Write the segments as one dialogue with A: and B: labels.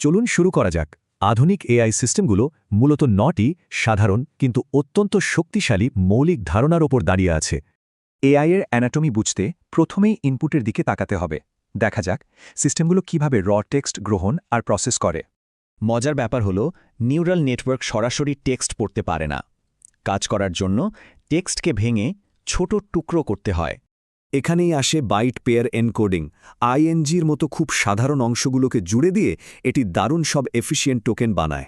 A: চলুন শুরু করা যাক। আধুনিক এআই সিস্টেমগুলো মূলত ৯টি সাধারণ কিন্তু অত্যন্ত শক্তিশালী মৌলিক ধারণার ওপর দাঁড়িয়ে আছে।
B: এআই এর অ্যানাটমি বুঝতে প্রথমেই ইনপুটের দিকে তাকাতে হবে। দেখা যাক সিস্টেমগুলো কিভাবে টেক্সট গ্রহণ আর প্রসেস করে।
C: মজার ব্যাপার হলো নিউরাল নেটওয়ার্ক সরাসরি টেক্সট পড়তে পারে না। কাজ করার জন্য টেক্সটকে ভেঙে ছোট টুকরো করতে হয়।
A: এখানেই আসে বাইট পেয়ার এনকোডিং। আইএনজির মতো খুব সাধারণ অংশগুলোকে জুড়ে দিয়ে এটি দারুণ সব এফিশিয়েন্ট টোকেন বানায়।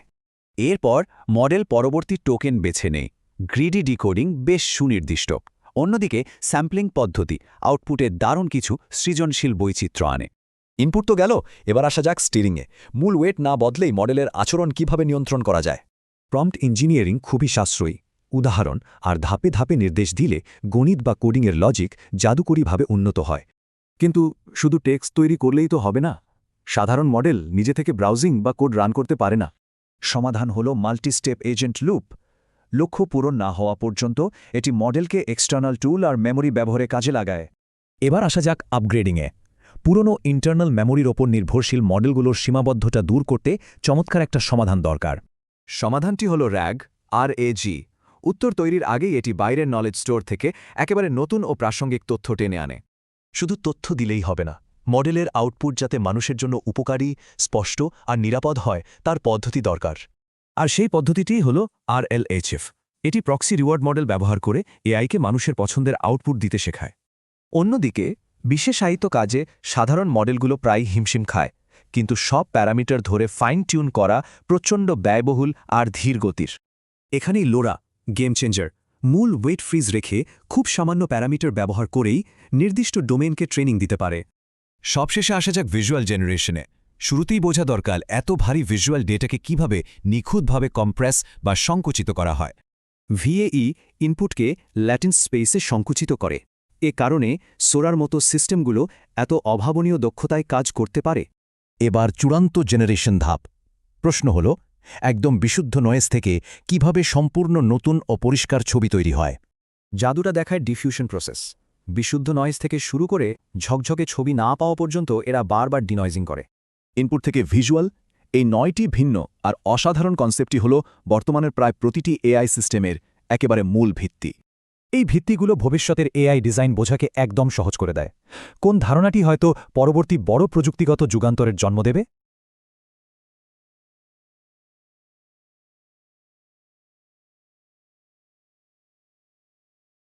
C: এরপর মডেল পরবর্তী টোকেন বেছে নেয়। গ্রিডি ডিকোডিং বেশ সুনির্দিষ্ট। অন্যদিকে স্যাম্পলিং পদ্ধতি আউটপুটে দারুণ কিছু সৃজনশীল বৈচিত্র্য আনে।
B: ইনপুট তো গেল, এবার আসা যাক স্টিরিংয়ে। মূল ওয়েট না বদলেই মডেলের আচরণ কিভাবে নিয়ন্ত্রণ করা যায়।
A: প্রম্পট ইঞ্জিনিয়ারিং খুবই সাশ্রয়ী। উদাহরণ আর ধাপে ধাপে নির্দেশ দিলে গণিত বা কোডিংয়ের লজিক জাদুকরীভাবে উন্নত হয়। কিন্তু শুধু টেক্সট তৈরি করলেই তো হবে না। সাধারণ মডেল নিজে থেকে ব্রাউজিং বা কোড রান করতে পারে না।
B: সমাধান হল মাল্টিস্টেপ এজেন্ট লুপ। লক্ষ্য পূরণ না হওয়া পর্যন্ত এটি মডেলকে এক্সটার্নাল টুল আর মেমরি ব্যবহারে কাজে লাগায়।
A: এবার আসা যাক আপগ্রেডিংয়ে। পুরনো ইন্টারনাল মেমোরির ওপর নির্ভরশীল মডেলগুলোর সীমাবদ্ধতা দূর করতে চমৎকার একটা সমাধান দরকার।
B: সমাধানটি হল RAG। উত্তর তৈরির আগেই এটি বাইরের নলেজ স্টোর থেকে একেবারে নতুন ও প্রাসঙ্গিক তথ্য টেনে আনে।
A: শুধু তথ্য দিলেই হবে না, মডেলের আউটপুট যাতে মানুষের জন্য উপকারী, স্পষ্ট আর নিরাপদ হয় তার পদ্ধতি দরকার। আর সেই পদ্ধতিটিই হল RLHF। এটি প্রক্সি রিওয়ার্ড মডেল ব্যবহার করে এআইকে মানুষের পছন্দের আউটপুট দিতে শেখায়।
B: অন্যদিকে বিশেষায়িত কাজে সাধারণ মডেলগুলো প্রায় হিমশিম খায়, কিন্তু সব প্যারামিটার ধরে ফাইন টিউন করা প্রচণ্ড ব্যয়বহুল আর ধীর গতির।
A: এখানেই লোরা গেম চেঞ্জার। মূল ওয়েট ফ্রিজ রেখে খুব সামান্য প্যারামিটার ব্যবহার করেই নির্দিষ্ট ডোমেনকে ট্রেনিং দিতে পারে। সবশেষে আসা যাক ভিজুয়াল জেনারেশনে। শুরুতেই বোঝা দরকার এত ভারী ভিজুয়াল ডেটাকে কিভাবে নিখুঁতভাবে কম্প্রেস বা সংকুচিত করা হয়। ভিএই ইনপুটকে ল্যাটেন্স স্পেসে সংকুচিত করে। এ কারণে সোরার মতো সিস্টেমগুলো এত অভাবনীয় দক্ষতায় কাজ করতে পারে।
D: এবার চূড়ান্ত জেনারেশন ধাপ। প্রশ্ন হল, একদম বিশুদ্ধ নয়েজ থেকে কিভাবে সম্পূর্ণ নতুন ও পরিষ্কার ছবি তৈরি হয়।
B: জাদুটা দেখায় ডিফিউশন প্রসেস। বিশুদ্ধ নয়েজ থেকে শুরু করে ঝকঝকে ছবি না পাওয়া পর্যন্ত এরা বারবার ডিনয়েজিং করে।
A: ইনপুট থেকে ভিজুয়াল, এই ৯টি ভিন্ন আর অসাধারণ কনসেপ্টটি হল বর্তমানের প্রায় প্রতিটি এআই সিস্টেমের একেবারে মূল ভিত্তি। এই ভিত্তিগুলো ভবিষ্যতের এআই ডিজাইন বোঝাকে একদম সহজ করে দেয়। কোন ধারণাটি হয়তো পরবর্তী বড় প্রযুক্তিগত যুগান্তরের জন্ম দেবে?